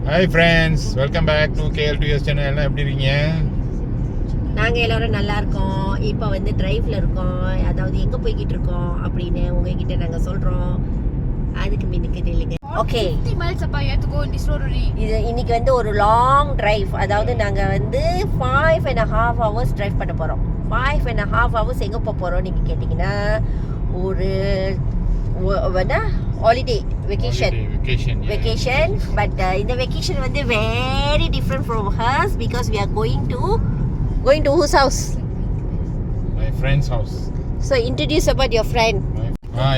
Hi friends, welcome back to KL2S channel. எல்லாம் எப்படி இருக்கீங்க? நாங்கள் எல்லோரும் நல்லா இருக்கோம். இப்போ வந்து டிரைவ்ல இருக்கோம். அதாவது எங்கே போய்கிட்டு இருக்கோம் அப்படின்னு உங்ககிட்ட நாங்கள் சொல்கிறோம். அதுக்கு மின்னுக்கு இல்லைங்க. ஓகே, இது இன்னைக்கு வந்து ஒரு லாங் டிரைவ். அதாவது நாங்கள் வந்து 5.5 hours டிரைவ் பண்ண போகிறோம். 5.5 hours எங்கே போக போகிறோம் நீங்கள் கேட்டிங்கன்னா, ஒரு ஹாலிடே வெக்கேஷன். பட் இந்த வெக்கேஷன் வந்து very different from hers because we are going to whose house? My friend's house. So introduce about your friend.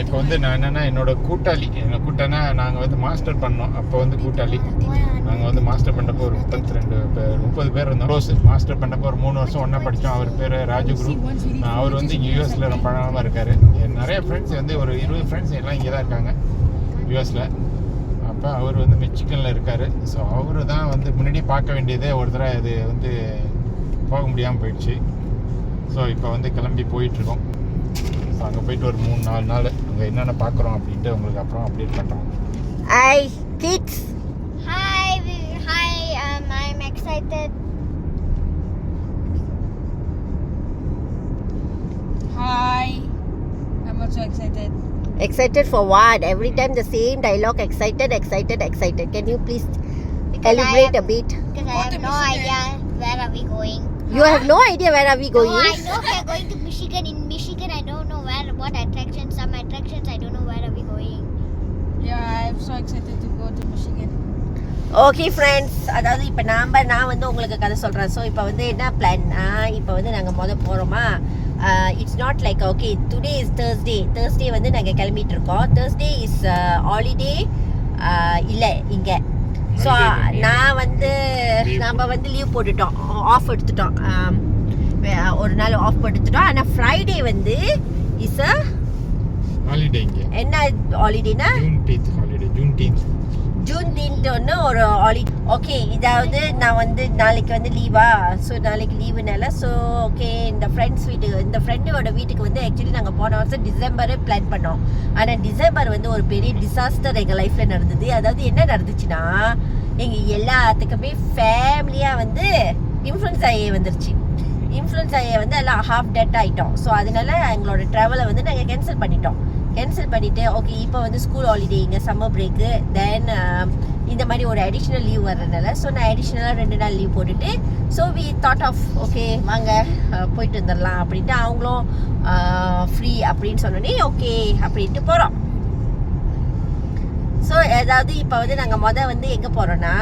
இப்போ வந்து நான் என்னன்னா, என்னோட கூட்டாளி, என்ன கூட்டானா நாங்கள் வந்து மாஸ்டர் பண்ணோம். அப்போ வந்து கூட்டாளி நாங்கள் வந்து மாஸ்டர் பண்ணப்போ ஒரு 30 பேர் இருந்தோம். க்ளோஸ் மாஸ்டர் பண்ணப்போ ஒரு 3 வருஷம் ஒன்றா படித்தோம். அவர் பேர் ராஜகுரு. அவர் வந்து யூஎஸில் ரொம்ப நாளாக இருக்கார். நிறைய ஃப்ரெண்ட்ஸ் வந்து ஒரு 20 ஃப்ரெண்ட்ஸ் எல்லாம் இங்கே தான் இருக்காங்க யூஎஸில். அப்போ அவர் வந்து மெக்சிகனில் இருக்கார். ஸோ அவரு தான் வந்து முன்னாடியே பார்க்க வேண்டியதே ஒரு தடவை அது வந்து போக முடியாமல் போயிடுச்சு. ஸோ இப்போ வந்து கிளம்பி போயிட்டுருக்கோம். ஸோ அங்கே போயிட்டு ஒரு 3-4 நாள் அங்கே என்னென்ன பார்க்குறோம் அப்படின்ட்டு உங்களுக்கு அப்புறம் அப்டேட் பண்ணுறோம். Hi kids. Hi, I'm excited. Hi, I'm also excited. Excited for what? Every time the same dialogue. Excited. Can you please elaborate a bit? Because I have no idea where are we going. You have no idea where are we going? No, I know we are going to Michigan. In Michigan, I don't know what attractions. Some attractions, I don't know where are we going. Yeah, I'm so excited to go to Michigan. Okay friends, அதாவது இப்போ நான் வந்து உங்களுக்கு கதை சொல்கிறேன். So இப்போ வந்து என்ன பிளான்னா, இப்போ வந்து நாங்கள் போகிறோமா, it's not like okay today is Thursday வந்து நாங்கள் கிளம்பிட்டு இருக்கோம். தேர்ஸ்டே இஸ் ஹாலிடே இல்லை இங்கே. ஸோ நான் வந்து நம்ம வந்து லீவ் போட்டுட்டோம், ஆஃப் எடுத்துட்டோம், ஒரு நாள் ஆஃப் எடுத்துட்டோம். ஆனால் ஃப்ரைடே வந்து இஸ் அ ஹாலிடே. இங்கே என்ன ஹாலிடேனா ஜூன் ஒன்று ஒரு ஹாலிடே. ஓகே, இதாவது நான் வந்து நாளைக்கு வந்து லீவா. ஸோ நாளைக்கு லீவுனால ஸோ ஓகே இந்த ஃப்ரெண்டோட வீட்டுக்கு வந்து ஆக்சுவலி நாங்கள் போன வருஷம் டிசம்பர் பிளான் பண்ணோம். ஆனால் டிசம்பர் வந்து ஒரு பெரிய டிசாஸ்டர் எங்கள் லைஃப்பில் நடந்தது. அதாவது என்ன நடந்துச்சுன்னா, எங்கள் எல்லாத்துக்குமே ஃபேமிலியாக வந்து இன்ஃப்ளூயன்ஸா வந்துருச்சு. இன்ஃப்ளூயன்ஸா வந்து எல்லாம் ஹாஃப் டெட் ஆகிட்டோம். ஸோ அதனால எங்களோட ட்ராவலை வந்து நாங்கள் கேன்சல் பண்ணிவிட்டு ஓகே இப்போ வந்து ஸ்கூல் ஹாலிடே, இங்கே சம்மர் பிரேக்கு, தென் இந்த மாதிரி ஒரு அடிஷ்னல் லீவ் வர்றதுனால ஸோ நான் அடிஷ்னலாக 2 நாள் லீவ் போட்டுட்டு so we thought of okay வாங்க போயிட்டு வந்துடலாம் அப்படின்ட்டு, அவங்களும் ஃப்ரீ அப்படின்னு சொன்னோன்னே ஓகே அப்படின்ட்டு போகிறோம். ஸோ ஏதாவது இப்போ வந்து நாங்கள் வந்து எங்கே போகிறோன்னா,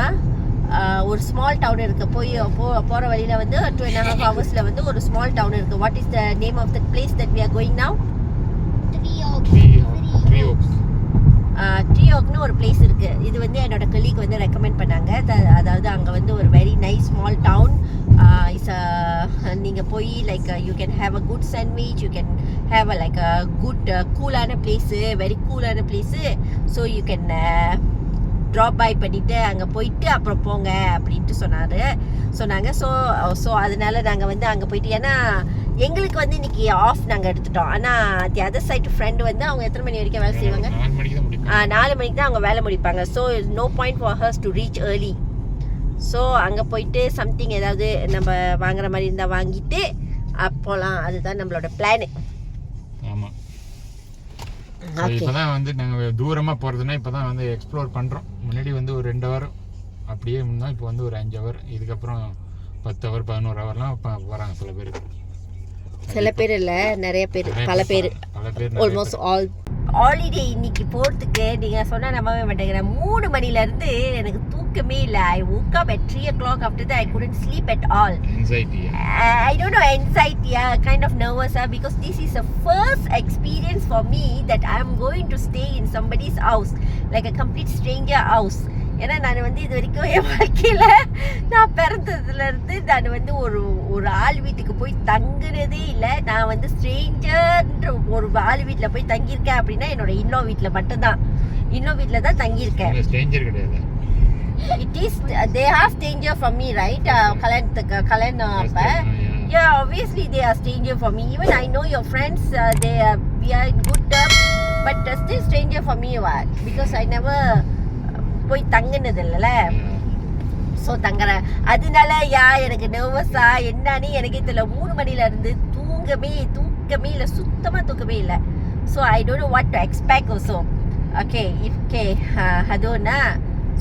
ஒரு ஸ்மால் டவுன் இருக்குது. போகிற வழியில் வந்து 2.5 hours வந்து ஒரு ஸ்மால் டவுன் இருக்குது. What is the name of the place that we are going now? Tree ஓக்னு ஒரு பிளேஸ் இருக்கு. இது வந்து என்னோட கலீக் வந்து ரெக்கமெண்ட் பண்ணாங்க. அதாவது அங்கே வந்து ஒரு வெரி நைஸ் ஸ்மால் டவுன். நீங்கள் போய் like you can have a good sandwich, you can have a like a good கூலான பிளேஸு, வெரி கூலான place. So you can drop by பண்ணிவிட்டு அங்கே போயிட்டு அப்புறம் போங்க அப்படின்ட்டு சொன்னாங்க. ஸோ அதனால நாங்கள் வந்து அங்கே போயிட்டு, ஏன்னா எங்களுக்கு வந்து இன்னைக்கு ஆஃப் நாங்கள் எடுத்துட்டோம். ஆனால் தி அதர் சைட் ஃப்ரெண்டு வந்து அவங்க எத்தனை மணி வரைக்கும் வேலை செய்வாங்க? 4 மணிக்கு தான் அவங்க வேலை முடிப்பாங்க. So no point for hers to reach early. So அங்கே போயிட்டு சம்திங் ஏதாவது நம்ம வாங்குற மாதிரி இருந்தால் வாங்கிட்டு போகலாம். அதுதான் நம்மளோட பிளானு. ஆமாம், இப்போ தான் வந்து நாங்கள் தூரமாக போகிறதுனா இப்போ தான் வந்து எக்ஸ்ப்ளோர் பண்ணுறோம். முன்னாடி வந்து ஒரு 2 hour அப்படியே முன்னாடி, இப்போ வந்து ஒரு 5 hour, இதுக்கப்புறம் 10 hour 11 hourலாம் போகிறாங்க சில பேர் இல்லை, நிறைய பேர், பல பேர் ஆல்மோஸ்ட் ஆல். ஹாலிடே இன்னைக்கு போகிறதுக்கு நீங்கள் சொன்னால் நம்பவே மாட்டேங்கிறேன். 3 மணிலேருந்து எனக்கு தூக்கமே இல்லை. I woke up at 3 o'clock. After that I couldn't sleep at all. I don't know, anxiety, kind of nervous because this is the first experience for me that I'm going to stay in somebody's house, like a complete stranger house. ஏன்னா நான் வந்து இது வரைக்கும் என் வாழ்க்கையில் நான் பிறந்ததுலேருந்து நான் வந்து ஒரு ஆள் வீட்டுக்கு போய் தங்குனதே இல்லை. நான் வந்து ஸ்ட்ரேஞ்சர்ன்ற ஒரு ஆள் வீட்டில் போய் தங்கியிருக்கேன் அப்படின்னா என்னோட இன்னோ வீட்டில் மட்டும்தான். இன்னோ வீட்டில் தான் தங்கியிருக்கேன். ஸ்ட்ரேஞ்சர் கிடையாது. It is, they are stranger for me, right? Kalan appa. Yeah, obviously they are stranger for me. Even I know your friends, we are in good terms, but still stranger for me, what? Because I never போய் தங்குனது இல்லைல்ல. So தங்குறேன். அதனால எனக்கு நர்வஸா என்னன்னு எனக்கே தெரியல. 3 மணில இருந்து தூக்கமே இல்லை, சுத்தமாக தூக்கமே இல்லை. So I don't know what to expect also. Okay அது ஒன்றா.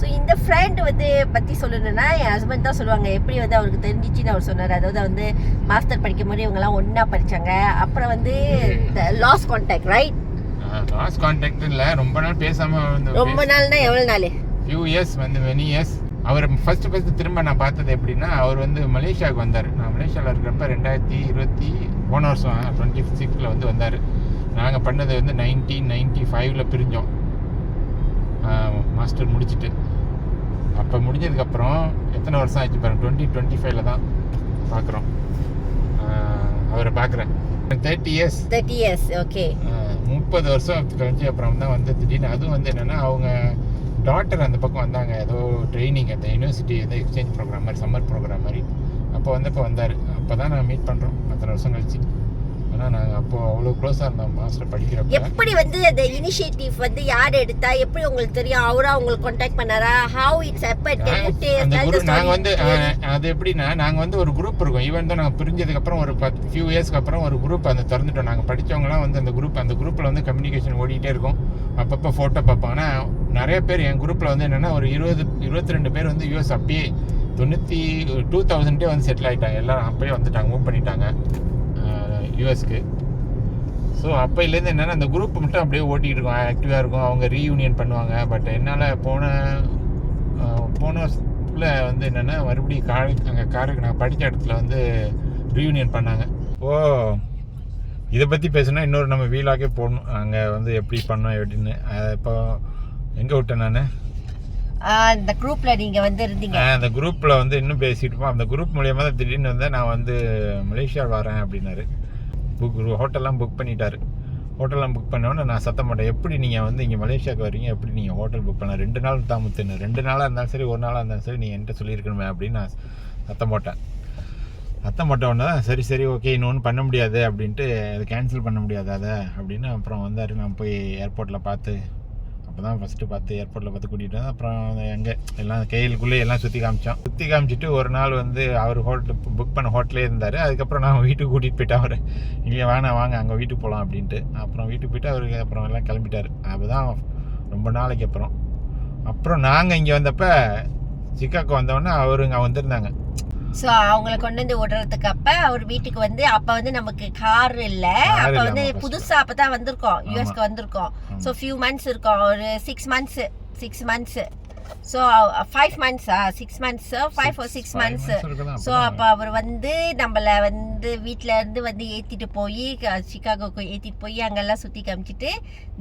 ஸோ இந்த ஃப்ரெண்ட் வந்து பற்றி சொல்லணும்னா என் ஹஸ்பண்ட் தான் சொல்லுவாங்க. எப்படி வந்து அவருக்கு தெரிஞ்சிச்சுன்னு அவர் சொன்னார். அதாவது வந்து மாஸ்டர் படிக்கும் போது இவங்கெல்லாம் ஒன்றா படித்தாங்க. அப்புறம் வந்து last contact, right? Last contact இல்லை, ரொம்ப நாள் பேசாமல். ரொம்ப நாள்னா எவ்வளோ நாள்? ஃபியூ இயர்ஸ் வந்து மெனி இயர்ஸ். அவர் ஃபர்ஸ்ட் திரும்ப நான் பார்த்தது எப்படின்னா, அவர் வந்து மலேசியாவுக்கு வந்தார். நான் மலேசியாவில் இருக்கிறப்ப 2020 போன வருஷம் 26 வந்து வந்தார். நாங்கள் பண்ணது வந்து 1995 பிரிஞ்சோம் மாஸ்டர் முடிச்சுட்டு. அப்போ முடிஞ்சதுக்கப்புறம் எத்தனை வருஷம் ஆச்சு பாருங்க, 2025 தான் பார்க்குறோம். அவரை பார்க்குறேன் 30 இயர்ஸ். ஓகே 30 வருஷம் கழிச்சு அப்புறம் தான் வந்து திடீர்னு. அதுவும் வந்து என்னென்னா அவங்க டாக்டர் அந்த பக்கம் வந்தாங்க, ஏதோ ட்ரைனிங் அந்த யூனிவர்சிட்டி வந்து எக்ஸ்சேஞ்ச் ப்ரோக்ராம் மாதிரி, சம்மர் ப்ரோக்ராம் மாதிரி. அப்போ வந்தார். அப்போ தான் நாங்கள் மீட் பண்ணுறோம் அத்தனை வருஷம் கழிச்சு. ஆனால் நாங்கள் அப்போது அவ்வளோ க்ளோஸாக இருந்தோம் மாஸ்டர் படிக்கிறப்ப. எப்படி வந்து அந்த இனிஷியேட்டிவ் வந்து யார் எடுத்தா, எப்படி உங்களுக்கு தெரியும்? அவரா உங்களுக்கு கான்டாக்ட் பண்ணாரா? How it's happen? நாங்கள் வந்து அது எப்படின்னா, நாங்கள் வந்து ஒரு குரூப் இருக்கோம். ஈவன் தான் நாங்கள் பிரிஞ்சதுக்கப்புறம் ஒரு ஃபியூ இயர்ஸ்க்கு அப்புறம் ஒரு குரூப் அந்த திறந்துட்டோம். நாங்கள் படித்தவங்களாம் வந்து அந்த குரூப்பில் வந்து கம்யூனிகேஷன் ஓடிக்கிட்டே இருக்கும். அப்பப்போ ஃபோட்டோ பார்ப்போம். ஆனால் நிறைய பேர் என் குரூப்பில் வந்து என்னென்னா ஒரு 22 பேர் வந்து யூஎஸ் அப்பயே 2000 வந்து செட்டில் ஆகிட்டாங்க. எல்லோரும் அப்பயே வந்துட்டாங்க, மூவ் பண்ணிட்டாங்க யூஎஸ்க்கு. ஸோ அப்போலேருந்து என்னென்னா அந்த குரூப் மட்டும் அப்படியே ஓட்டிகிட்டு இருக்கோம், ஆக்டிவாக இருக்கும். அவங்க ரீயூனியன் பண்ணுவாங்க. பட் என்னால் போன வருஷத்தில் வந்து என்னென்னா மறுபடியும் அங்கே காருக்கு நான் படித்த இடத்துல வந்து ரீயூனியன் பண்ணாங்க. இதை பற்றி பேசுனா இன்னொரு நம்ம வீலாக்கே போடணும். அங்கே வந்து எப்படி பண்ணோம் எப்படின்னு. இப்போ எங்கே விட்டேன் நான்? அந்த குரூப்பில் நீங்கள் வந்து இருந்தீங்க. அந்த குரூப்பில் வந்து இன்னும் பேசிகிட்டு இருப்போம். அந்த குரூப் மூலியமாக தான் திடீர்னு வந்து நான் வந்து மலேசியா வரேன் அப்படின்னாரு. ஹோட்டல்லாம் புக் பண்ணிட்டாரு. ஹோட்டல்லாம் புக் பண்ணோன்னே நான் சத்தம் மாட்டேன். எப்படி நீங்கள் வந்து இங்கே மலேசியாவுக்கு வரீங்க, எப்படி நீங்கள் ஹோட்டல் புக் பண்ண 2 நாள் தாமத்துன்னு, 2 நாளாக இருந்தாலும் சரி 1 நாளாக இருந்தாலும் சரி நீங்கள் என்கிட்ட சொல்லியிருக்கணுமே அப்படின்னு நான் சத்தம் போட்டேன். உடனே சரி ஓகே இன்னொன்று பண்ண முடியாது அப்படின்ட்டு, அதை கேன்சல் பண்ண முடியாது அதை அப்படின்னு. அப்புறம் வந்தார். நான் போய் ஏர்போர்ட்டில் பார்த்து, அப்போ தான் ஃபஸ்ட்டு பார்த்து ஏர்போர்ட்டில் பார்த்து கூட்டிகிட்டு வந்தேன். அப்புறம் எங்கே எல்லாம் கையிலுக்குள்ளே எல்லாம் சுற்றி காமிச்சிட்டு ஒரு நாள் வந்து அவர் ஹோட்டல் புக் பண்ண ஹோட்டலே இருந்தார். அதுக்கப்புறம் நான் வீட்டுக்கு கூட்டிகிட்டு போயிட்டேன். அவர் இங்கே வாங்க அங்கே வீட்டுக்கு போகலாம் அப்படின்ட்டு. அப்புறம் வீட்டுக்கு போயிட்டு அவருக்கு அப்புறம் எல்லாம் கிளம்பிட்டார். அப்போ தான் ரொம்ப நாளைக்கு அப்புறம் நாங்கள் இங்கே வந்தப்போ சிக்காகோ வந்தோடனே அவருங்க வந்திருந்தாங்க. ஸோ அவங்கள கொண்டு வந்து விடுறதுக்கு அவர் வீட்டுக்கு வந்து அப்போ வந்து நமக்கு கார் இல்லை. அப்போ வந்து புதுசாக அப்போ தான் வந்திருக்கோம், யூஎஸ்க்கு வந்திருக்கோம். ஸோ ஃபியூ மந்த்ஸ் இருக்கோம், ஒரு 6 months. So 5 months 6 months 5 or 6 months. So அப்போ அவர் வந்து நம்மளை வந்து வீட்டில் இருந்து வந்து ஏற்றிட்டு போய் சிக்காகோக்கு ஏற்றிட்டு போய் அங்கெல்லாம் சுற்றி காமிச்சிட்டு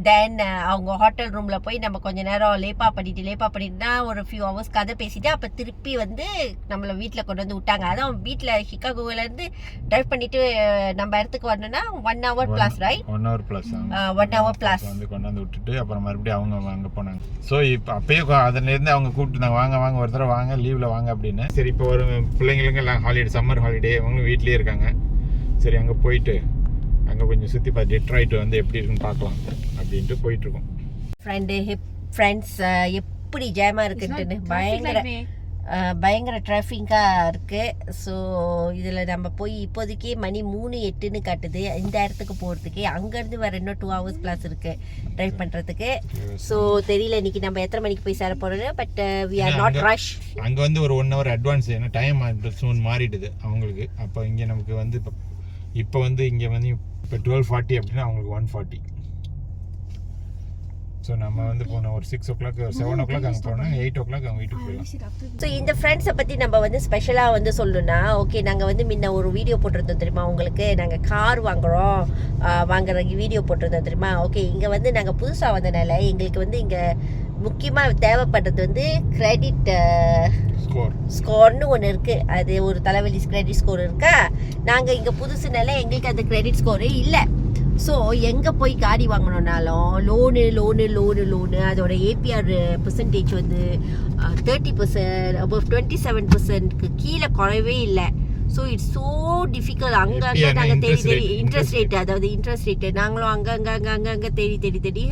தென் அவங்க ஹோட்டல் ரூமில் போய் நம்ம கொஞ்சம் நேரம் லேப்பா பண்ணிட்டுனா ஒரு ஃபியூ ஹவர்ஸ் கதை பேசிட்டு அப்போ திருப்பி வந்து நம்மளை வீட்டில் கொண்டு வந்து விட்டாங்க. அதான் வீட்டில் சிக்காகோவிலேருந்து ட்ரைவ் பண்ணிட்டு நம்ம இடத்துக்கு வரணும்னா 1 hour plus, right? 1 hour plus வந்து கொண்டு வந்து விட்டுட்டு அப்புறம் மறுபடியும் அவங்க அங்கே போனாங்க. ஸோ இப்போ அப்பயே அதுலேருந்து அவங்க கூப்பிட்டுருந்தாங்க, வாங்க ஒரு தடவை வாங்க, லீவில் வாங்க அப்படின்னு. சரி இப்போ ஒரு பிள்ளைங்களுக்கு எல்லாம் ஹாலிடே, சம்மர் ஹாலிடே, அவங்களும் வீட்லேயே இருக்காங்க. சரி அங்கே போயிட்டு அங்கே கொஞ்சம் சுற்றி பார்த்து டெட்ராய்ட் வந்து எப்படி இருக்குன்னு பார்க்கலாம் அப்படின்ட்டு போயிட்டுருக்கோம். ஃப்ரெண்ட்ஸ் எப்படி ஜாமாக இருக்குன்ட்டுன்னு பயங்கர டிராஃபிக்காக இருக்குது. ஸோ இதில் நம்ம போய் இப்போதைக்கே மணி 3:08 காட்டுது. இந்த இடத்துக்கு போகிறதுக்கு அங்கேருந்து வேறு இன்னும் 2 hours plus இருக்குது ட்ரைவ் பண்ணுறதுக்கு. ஸோ தெரியல இன்னைக்கு நம்ம எத்தனை மணிக்கு போய் சேர போகிறோம். But we are not rush. அங்கே வந்து ஒரு 1 hour அட்வான்ஸ், ஏன்னா டைம் சூன் மாறிடுது அவங்களுக்கு. அப்போ இங்கே நமக்கு வந்து இப்போ வந்து இங்கே வந்து இப்போ 12:40 அப்படின்னா அவங்களுக்கு 1:40. ஸோ நம்ம வந்து போனோம் ஒரு 6 o'clock 7 o'clock அங்கே போனோம், 8 o'clock அவங்க வீட்டுக்கு போயிடலாம். ஸோ இந்த ஃப்ரெண்ட்ஸை பற்றி நம்ம வந்து ஸ்பெஷலாக வந்து சொல்லணும்னா, ஓகே நாங்கள் வந்து முன்ன ஒரு வீடியோ போட்டிருந்தோம் தெரியுமா உங்களுக்கு, நாங்கள் கார் வாங்குற வீடியோ போட்டிருந்தோம் தெரியுமா. ஓகே இங்கே வந்து நாங்கள் புதுசாக வந்தனால எங்களுக்கு வந்து இங்கே முக்கியமாக தேவைப்படுறது வந்து கிரெடிட் ஸ்கோர்னு ஒன்று இருக்குது. அது ஒரு தலைவலி கிரெடிட் ஸ்கோர் இருக்கா. நாங்கள் இங்கே புதுசுனால எங்களுக்கு அந்த கிரெடிட் ஸ்கோரே இல்லை. ஸோ எங்கே போய் காடி வாங்கணுன்னாலும் லோனு அதோட ஏபிஆர் பெர்சன்டேஜ் வந்து 30%, above 27%க்கு கீழே குறையவே இல்லை. So it's so difficult. அங்கங்கே எப்படியான நாங்கள் தேடி interest தேடி rate? இன்ட்ரெஸ்ட் ரேட், அதாவது இன்ட்ரெஸ்ட் ரேட்டு நாங்களும் அங்கங்கே தேடி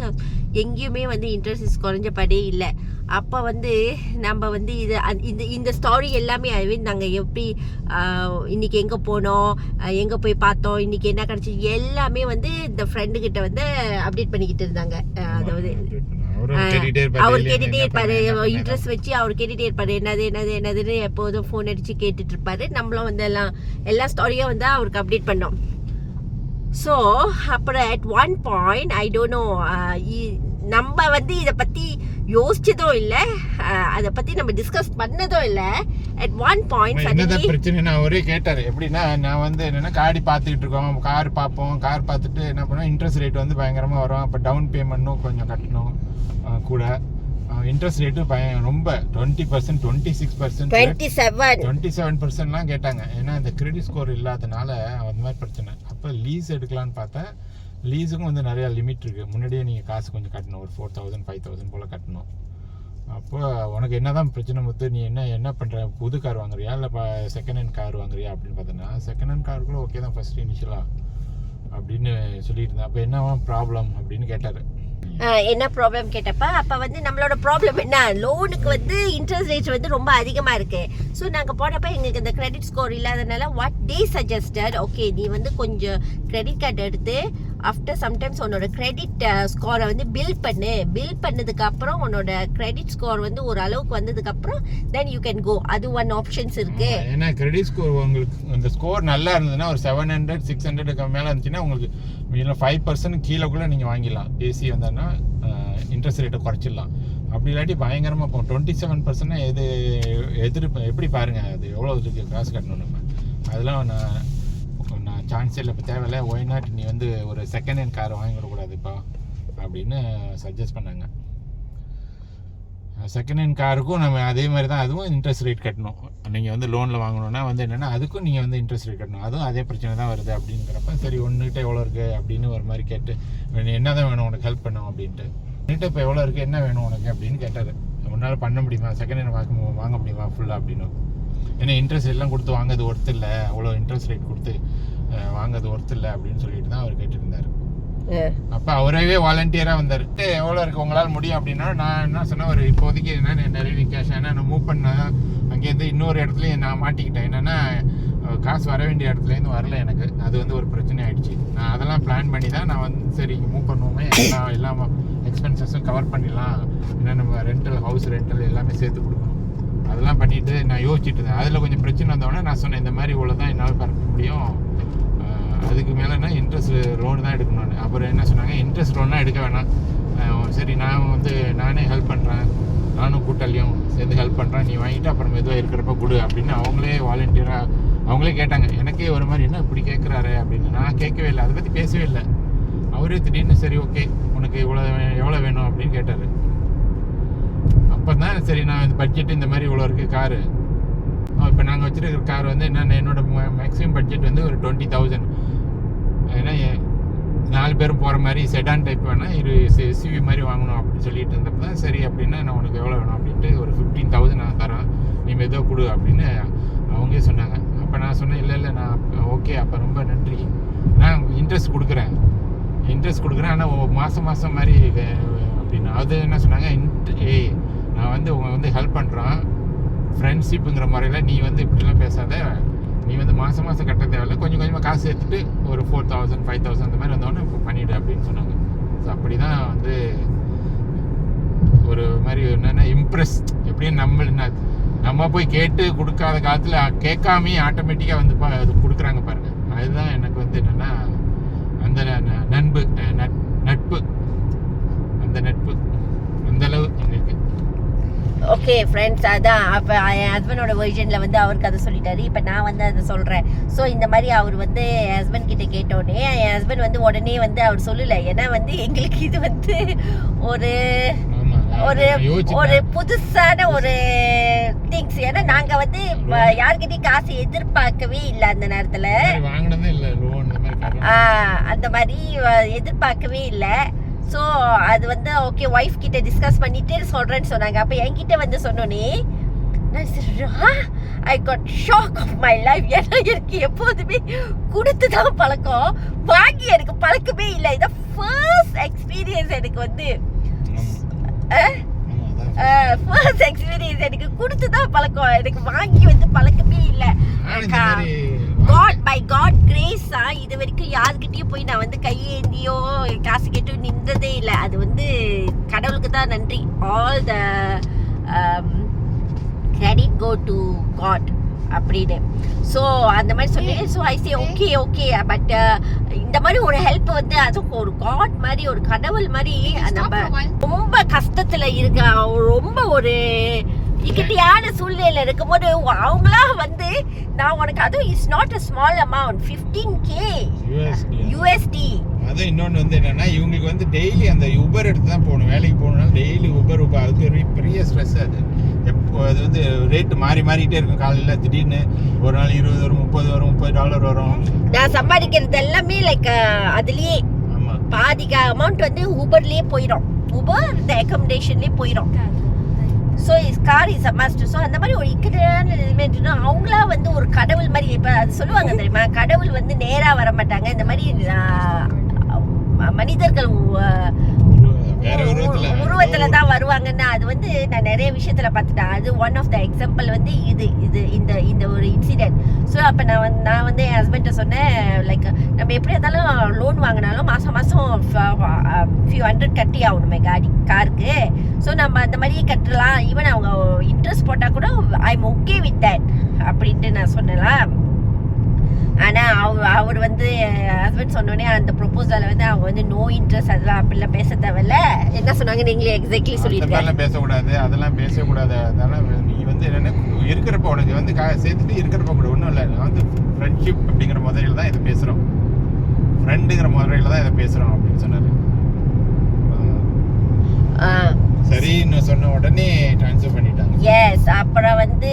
எங்கேயுமே வந்து இன்ட்ரெஸ்ட் குறைஞ்சபடே இல்லை. அப்போ வந்து நம்ம வந்து இந்த ஸ்டாரி எல்லாமே நாங்கள் எப்படி இன்னைக்கு எங்கே போனோம், எங்கே போய் பார்த்தோம், இன்னைக்கு என்ன கிடச்சி எல்லாமே வந்து இந்த ஃப்ரெண்டுக்கிட்ட வந்து அப்டேட் பண்ணிக்கிட்டு இருந்தாங்க. அதாவது அவர் கேட்டுட்டே இருப்பாரு, இன்ட்ரெஸ்ட் வச்சு அவர் கேட்டுட்டே இருப்பாரு, என்னதுன்னு எப்போதும் ஃபோன் அடிச்சு கேட்டுட்டு இருப்பாரு. நம்மளும் வந்து எல்லா ஸ்டாரியும் வந்து அவருக்கு அப்டேட் பண்ணோம். ஸோ அப்புறம் at one point I don't no, நம்ம வந்து இதை பற்றி யோசிச்சதும் இல்லை, அதை பற்றி நம்ம டிஸ்கஸ் பண்ணதும் இல்லை. அட் ஒன் பாயிண்ட் என்னதான் பிரச்சனை அவரே கேட்டார். எப்படின்னா நான் வந்து என்னென்னா காடி பார்த்துக்கிட்டு இருக்கோம், கார் பார்ப்போம், கார் பார்த்துட்டு என்ன பண்ணுவோம், இன்ட்ரெஸ்ட் ரேட் வந்து பயங்கரமாக வரும். அப்போ டவுன் பேமெண்ட்டும் கொஞ்சம் கட்டணும் கூட. இன்ட்ரெஸ்ட் ரேட்டு ரொம்ப 20%, 26%, 27%லாம் கேட்டாங்க. ஏன்னா இந்த கிரெடிட் ஸ்கோர் இல்லாதனால அந்த மாதிரி பிரச்சனை. அப்போ லீஸ் எடுக்கலான்னு பார்த்தேன். லீஸுக்கும் வந்து நிறையா லிமிட் இருக்குது. முன்னாடியே நீங்கள் காசு கொஞ்சம் கட்டணும், ஒரு 4,000 5,000 போல் கட்டணும். அப்போ உனக்கு என்ன தான் பிரச்சனை முத்து, நீ என்ன பண்ணுற, புது கார் வாங்குறியா இல்லை செகண்ட் ஹேண்ட் கார் வாங்குறியா அப்படின்னு பார்த்தோன்னா, செகண்ட் ஹேண்ட் கார் கூட ஓகே தான் ஃபஸ்ட்டு இனிஷியலாக அப்படின்னு சொல்லிட்டு இருந்தேன். அப்போ என்ன ப்ராப்ளம் அப்படின்னு கேட்டார். என்ன ப்ராப்ளம் கேட்டப்ப அப்போ வந்து நம்மளோட ப்ராப்ளம் என்ன, லோனுக்கு வந்து இன்ட்ரெஸ்ட் ரேட்ஸ் வந்து ரொம்ப அதிகமாக இருக்கு. ஸோ நாங்கள் போனப்போ எங்களுக்கு இந்த கிரெடிட் ஸ்கோர் இல்லாதனால வாட் தே சஜஸ்டட், ஓகே நீ வந்து கொஞ்சம் கிரெடிட் கார்டு எடுத்து ஆஃப்டர் சம்டைம்ஸ் உன்னோட கிரெடிட் ஸ்கோரை வந்து பில் பண்ணதுக்கு அப்புறம் உன்னோட கிரெடிட் ஸ்கோர் வந்து ஒரு அளவுக்கு வந்ததுக்கு அப்புறம் தென் யூ கேன் கோ. அது ஒன் ஆப்ஷன்ஸ் இருக்கு. ஏன்னா கிரெடிட் ஸ்கோர் உங்களுக்கு அந்த ஸ்கோர் நல்லா இருந்ததுன்னா ஒரு 700 600 மேலே இருந்துச்சுன்னா உங்களுக்கு 5% கீழே கூட நீங்கள் வாங்கிடலாம். ஏசி வந்தோன்னா இன்ட்ரெஸ்ட் ரேட்டை குறைச்சிடலாம். அப்படி இல்லாட்டி பயங்கரமாக போகும். 27% எப்படி பாருங்க, அது எவ்வளோ காசு கட்டணும் நம்ம. அதெல்லாம் நான் சான்ஸே இல்லை, இப்போ தேவையில்லை. ஒய் நாட் நீ வந்து ஒரு செகண்ட் ஹேண்ட் கார் வாங்கிடக்கூடாதுப்பா அப்படின்னு சஜஸ்ட் பண்ணாங்க. செகண்ட் ஹேண்ட் காருக்கும் நம்ம அதே மாதிரி தான், அதுவும் இன்ட்ரெஸ்ட் ரேட் கட்டணும். நீங்கள் வந்து லோனில் வாங்கணுன்னா வந்து என்னென்னா அதுக்கும் நீங்கள் வந்து இன்ட்ரெஸ்ட் ரேட் கட்டணும். அதுவும் அதே பிரச்சனை தான் வருது. அப்படிங்கிறப்ப சரி ஒன்றுகிட்ட எவ்வளோ இருக்குது அப்படின்னு ஒரு மாதிரி கேட்டு, என்ன தான் வேணும் உனக்கு ஹெல்ப் பண்ணும் அப்படின்ட்டு. ஒன்றுகிட்ட இப்போ எவ்வளோ இருக்குது, என்ன வேணும் உனக்கு அப்படின்னு கேட்டார். உன்னால் பண்ண முடியுமா, செகண்ட் ஹேண்ட் வாங்க முடியுமா ஃபுல்லாக அப்படின்னு. ஏன்னா இன்ட்ரெஸ்ட் எல்லாம் கொடுத்து வாங்கிறது ஒர்த்து இல்லை, அவ்வளோ இன்ட்ரெஸ்ட் ரேட் கொடுத்து வாங்கிறது ஒர்த்து இல்லை அப்படின்னு சொல்லிட்டு தான் அவர் கேட்டுருந்தார். அப்போ அவரவே வாலண்டியராக வந்தார். எவ்வளோ இருக்குது உங்களால் முடியும் அப்படின்னா, நான் என்ன சொன்னேன், ஒரு இப்போதைக்கு என்ன நிறைய கேஷ், ஏன்னா நான் மூவ் பண்ணேன் அங்கேருந்து இன்னொரு இடத்துலையும் நான் மாட்டிக்கிட்டேன். என்னென்னா காசு வர வேண்டிய இடத்துலேருந்து வரல எனக்கு. அது வந்து ஒரு பிரச்சனை ஆகிடுச்சு. நான் அதெல்லாம் பிளான் பண்ணி தான் நான் வந்து சரி மூவ் பண்ணுவோமே, எல்லாம் எக்ஸ்பென்சஸும் கவர் பண்ணிடலாம், ஏன்னா நம்ம ஹவுஸ் ரெண்டல் எல்லாமே சேர்த்து கொடுக்கணும். அதெல்லாம் பண்ணிவிட்டு நான் யோசிச்சுட்டு இருந்தேன். அதில் கொஞ்சம் பிரச்சனை வந்தோடனே நான் சொன்னேன், இந்த மாதிரி இவ்வளோ தான் என்னால் பறக்க முடியும், அதுக்கு மேலேனா இன்ட்ரெஸ்ட் லோன் தான் எடுக்கணும்னு. அப்புறம் என்ன சொன்னாங்க, இன்ட்ரெஸ்ட் லோன்லாம் எடுக்க வேணாம், சரி நான் வந்து நானே ஹெல்ப் பண்ணுறேன், நானும் கூட்டாளியும் சேர்ந்து ஹெல்ப் பண்ணுறேன், நீ வாங்கிட்டு அப்புறம் மெதுவாக இருக்கிறப்ப கொடு அப்படின்னு அவங்களே வாலண்டியராக அவங்களே கேட்டாங்க. எனக்கே ஒரு மாதிரி என்ன இப்படி கேட்குறாரு அப்படின்னு. நான் கேட்கவே இல்லை, அதை பற்றி பேசவே இல்லை. அவரே திடீர்னு சரி ஓகே உனக்கு எவ்வளோ வேணும் அப்படின்னு கேட்டார். அப்போ தான் சரி நான் இந்த பட்ஜெட் இந்த மாதிரி இவ்வளோ இருக்குது காரு. இப்போ நாங்கள் வச்சுருக்கிற கார் வந்து என்னோட மேக்ஸிமம் பட்ஜெட் வந்து ஒரு 20,000. ஏன்னா 4 பேரும் போகிற மாதிரி செடான் டைப் வேணால் எஸ்யூவி மாதிரி வாங்கணும் அப்படின்னு சொல்லிட்டு இருந்தப்போ தான் சரி அப்படின்னா நான் உனக்கு எவ்வளோ வேணும் அப்படின்ட்டு ஒரு 15,000 நான் தரேன், நீ மெதுவாக கொடு அப்படின்னு அவங்களே சொன்னாங்க. அப்போ நான் சொன்னேன் இல்லை நான் ஓகே அப்போ ரொம்ப நன்றி, நான் இன்ட்ரெஸ்ட் கொடுக்குறேன் ஆனால் மாதம் மாதிரி அப்படின்னு. அது என்ன சொன்னாங்க, நான் வந்து உங்களை வந்து ஹெல்ப் பண்ணுறான் ஃப்ரெண்ட்ஷிப்புங்கிற முறையில் நீ வந்து இப்படிலாம் பேசாத, நீ வந்து மாதம் கட்ட தேவையில்ல, கொஞ்சம் கொஞ்சமாக காசு சேர்த்துட்டு ஒரு 4,000 5,000 அந்த மாதிரி வந்தோடனே இப்போ பண்ணிவிடு அப்படின்னு சொன்னாங்க. ஸோ அப்படி தான் வந்து ஒரு மாதிரி என்னென்னா இம்ப்ரெஸ், எப்படியும் நம்ம போய் கேட்டு கொடுக்காத காலத்தில் கேட்காமே ஆட்டோமேட்டிக்காக வந்து அது கொடுக்குறாங்க பாருங்கள். அதுதான் எனக்கு வந்து என்னென்னா அந்த நட்பு அந்தளவு எங்களுக்கு. ஓகே ஃப்ரெண்ட்ஸ், அதான் அப்போ என் ஹஸ்பண்டோட வெர்ஷனில் வந்து அவருக்கு அதை சொல்லிட்டாரு. இப்போ நான் வந்து அதை சொல்கிறேன். ஸோ இந்த மாதிரி அவர் வந்து என் ஹஸ்பண்ட் கிட்டே கேட்டோடனே என் ஹஸ்பண்ட் வந்து உடனே வந்து அவர் சொல்லலை. ஏன்னா வந்து எங்களுக்கு இது வந்து ஒரு புதுசான ஒரு திங்ஸ். ஏன்னா நாங்கள் வந்து யார்கிட்டையும் காசு எதிர்பார்க்கவே இல்லை அந்த நேரத்தில், அந்த மாதிரி எதிர்பார்க்கவே இல்லை. ஸோ அது வந்து ஓகே ஒய்ஃப் கிட்ட டிஸ்கஸ் பண்ணிட்டு சொல்கிறேன்னு சொன்னாங்க. அப்போ என்கிட்ட வந்து சொன்னோன்னே I got shock of my life. ஏன்னா எனக்கு எப்போதுமே கொடுத்து தான் பழக்கம், வாங்கி எனக்கு பழக்கமே இல்லை. இதான் ஃபர்ஸ்ட் எக்ஸ்பீரியன்ஸ் எனக்கு வந்து, ஃபர்ஸ்ட் எக்ஸ்பீரியன்ஸ் எனக்கு கொடுத்து தான் பழக்கம், எனக்கு வாங்கி வந்து பழக்கமே இல்லை. காட் பை காட் கிரேஸ் இது வரைக்கும் யாருக்கிட்டயும் போய் நான் வந்து கையேந்தியோ காசு கேட்டு நின்றதே இல்லை. அது வந்து கடவுளுக்கு தான் நன்றி. All the credit go to God அப்படின்னு. ஸோ அந்த மாதிரி சொன்னேன். So I say okay but இந்த மாதிரி ஒரு ஹெல்ப் வந்து அதுவும் ஒரு காட் மாதிரி, ஒரு கடவுள் மாதிரி நம்ம ரொம்ப கஷ்டத்துல இருக்க, ரொம்ப ஒரு இக்கட்டியான சூழ்நிலையில இருக்கும்போது அவங்களா வந்து நான் உனக்கு, அதுவும் it's not a small amount, 15K USD. அது இன்னொன்று வந்து என்னன்னா, இவங்களுக்கு வந்து டெய்லி அந்த உபர் எடுத்து தான் போகணும், வேலைக்கு போகணும்னால டெய்லி உபர் அது ஒரு பெரிய ஸ்ட்ரெஸ். அது எப்போ அது வந்து ரேட்டு மாறிட்டே இருக்கும். காலையில் திடீர்னு ஒரு நாள் 20 வரும், 30 வரும், $30 வரும். நான் சம்பாதிக்கிறது எல்லாமே லைக் அதுலயே பாதி அமௌண்ட் வந்து ஊபர்லயே போயிடும், ஊபர் இந்த அக்கமடேஷன்லயே போயிடும். So his car is a must. So அந்த மாதிரி ஒரு இக்கட்டான நிலைமைன்னா அவங்களா வந்து ஒரு கடவுள் மாதிரி, இப்போ அது சொல்லுவாங்க தெரியுமா, கடவுள் வந்து நேராக வர மாட்டாங்க, இந்த மாதிரி மனிதர்கள் உருவத்துல தான் வருவாங்கன்னா அது வந்து நான் நிறைய விஷயத்துல பார்த்துட்டேன். அது ஒன் ஆஃப் த எக்ஸாம்பிள் வந்து இந்த ஒரு இன்சிடென்ட். ஸோ அப்போ நான் வந்து என் ஹஸ்பண்ட்டை சொன்னேன், லைக் நம்ம எப்படி இருந்தாலும் லோன் வாங்கினாலும் மாதம் ஃபியூ ஹண்ட்ரட் கட்டி ஆகணுமே காருக்கு. ஸோ நம்ம அந்த மாதிரியே கட்டலாம், ஈவன் அவங்க இன்ட்ரெஸ்ட் போட்டால் கூட I am okay with that அப்படின்ட்டு நான் சொன்னேன். ஆனால் அவர் வந்து ஹஸ்பண்ட் சொன்னோடனே அந்த ப்ரொபோசலை வந்து அவங்க வந்து நோ இன்ட்ரெஸ்ட் அதெல்லாம் அப்படிலாம் பேச தேவையில்ல. என்ன சொன்னாங்க நீங்களே எக்ஸாக்ட்லி சொல்லியிருக்காங்க. பேசக்கூடாது, அதெல்லாம் பேசக்கூடாது. அதெல்லாம் நீ வந்து என்னென்ன இருக்கிறப்ப உனக்கு வந்து சேர்த்துட்டு இருக்கிறப்ப கூட ஒன்றும் இல்லை. நான் வந்து ஃப்ரெண்ட்ஷிப் அப்படிங்கிற முறையில் தான் இதை பேசுகிறோம், ஃப்ரெண்டுங்கிற முறையில் தான் இதை பேசுகிறோம் அப்படின்னு சொன்னார். சரின்னு சொன்ன உடனே ட்ரான்ஸ்ஃபர் பண்ணிட்டாங்க. எஸ், அப்புறம் வந்து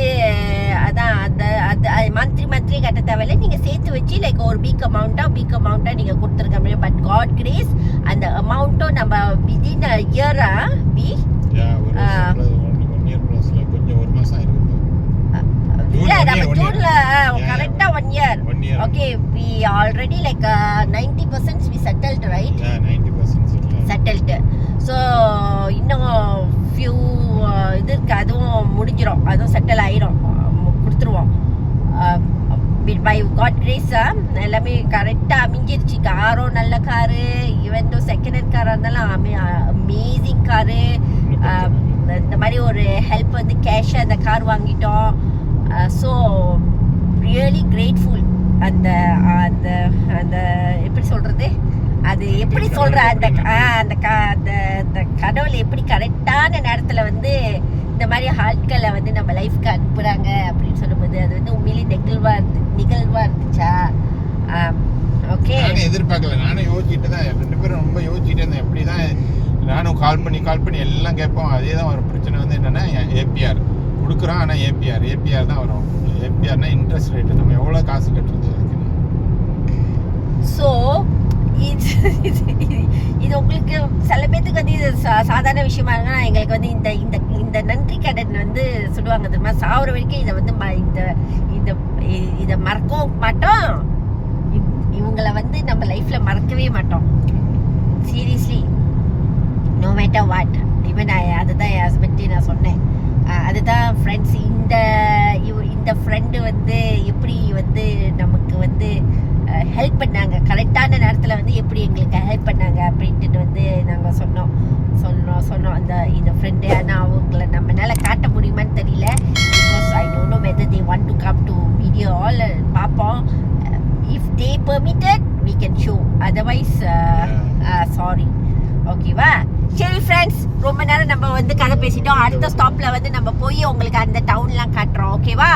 அதான் அது மந்த்லி கட்ட தேவையில்லை, நீங்கள் சேர்த்து வச்சு லைக் ஒரு பிக் அமௌண்ட்டாக நீங்கள் கொடுத்துருக்க முடியும். பட் காட் கிரேஸ் அந்த அமௌண்ட்டும் நம்ம விதின் இயரா கொஞ்சம் ஒரு மாதம் இருக்கு. இல்ல நம்ம ஜூன்ல கரெக்ட்டா 1 year. Okay, we already like 90% we settled, right? Yeah, 90% settled. So இன்னும் few இது இருக்கு, அதுவும் முடிஞ்சிரும், அதுவும் செட்டில் ஆயிரும், கொடுத்துருவோம். பை காட் கிரேஸ் எல்லாமே கரெக்டாக அமைஞ்சிருச்சு. காரும் நல்ல car, even though second hand காராக இருந்தாலும் அமேசிங் காரு. இந்த மாதிரி ஒரு ஹெல்ப் வந்து கேஷாக அந்த கார் வாங்கிட்டோம். So really grateful. அந்த அந்த அந்த எப்படி சொல்கிறது, அது எப்படி சொல்கிற அந்த அந்த கடவுள் எப்படி கரெக்டான நேரத்தில் வந்து இந்த மாதிரி ஆட்களை வந்து நம்ம லைஃப்க்கு அனுப்புகிறாங்க அப்படின்னு சொல்லும்போது அது வந்து உண்மையிலேயே நிகழ்வாக இருந்துச்சா. ஓகே, நானும் எதிர்பார்க்கல, நானும் யோசிச்சுட்டு தான், 2 பேரும் ரொம்ப யோசிச்சுட்டு இருந்தேன். எப்படி தான் நானும் கால் பண்ணி எல்லாம் கேட்போம். அதே தான் ஒரு பிரச்சனை வந்து என்னென்னா ஏபிஆர் கொடுக்குறோம், ஆனால் ஏபிஆர் தான் வரும். ஏபிஆர்னா இன்ட்ரெஸ்ட் ரேட்டு, நம்ம எவ்வளோ காசு கட்டுறது இருக்குன்னு. ஸோ இது உங்களுக்கு சில பேத்துக்கு வந்து இது சாதாரண விஷயமா இருக்குன்னா, எங்களுக்கு வந்து இந்த நன்றி கடன் வந்து சொல்லுவாங்க தெரியுமா, சாகுற வரைக்கும் இதை வந்து இதை மறக்கவும் மாட்டோம். இவங்களை வந்து நம்ம லைஃப்ல மறக்கவே மாட்டோம். Seriously, no matter what. Even அதுதான் என் ஹஸ்பண்ட்டையும் நான் சொன்னேன். அதுதான் ஃப்ரெண்ட்ஸ், இந்த ஃப்ரெண்டு வந்து எப்படி வந்து நமக்கு வந்து ஹெல்ப் பண்ணாங்க, கரெக்டான நேரத்தில் வந்து எப்படி எங்களுக்கு ஹெல்ப் பண்ணாங்க அப்படின்ட்டு வந்து நாங்கள் சொன்னோம். இந்த ஃப்ரெண்டு. ஆனால் அவங்கள நம்மளால காட்ட முடியுமான்னு தெரியல. Because I don't know whether they want to come to video all. பார்ப்போம். If they permitted we can show, otherwise sorry. ஓகேவா? சரி ஃப்ரெண்ட்ஸ், ரொம்ப நேரம் நம்ம வந்து கதை பேசிட்டோம். அடுத்த ஸ்டாப்ல வந்து நம்ம போய் உங்களுக்கு அந்த டவுன்லாம் காட்டுறோம். ஓகேவா?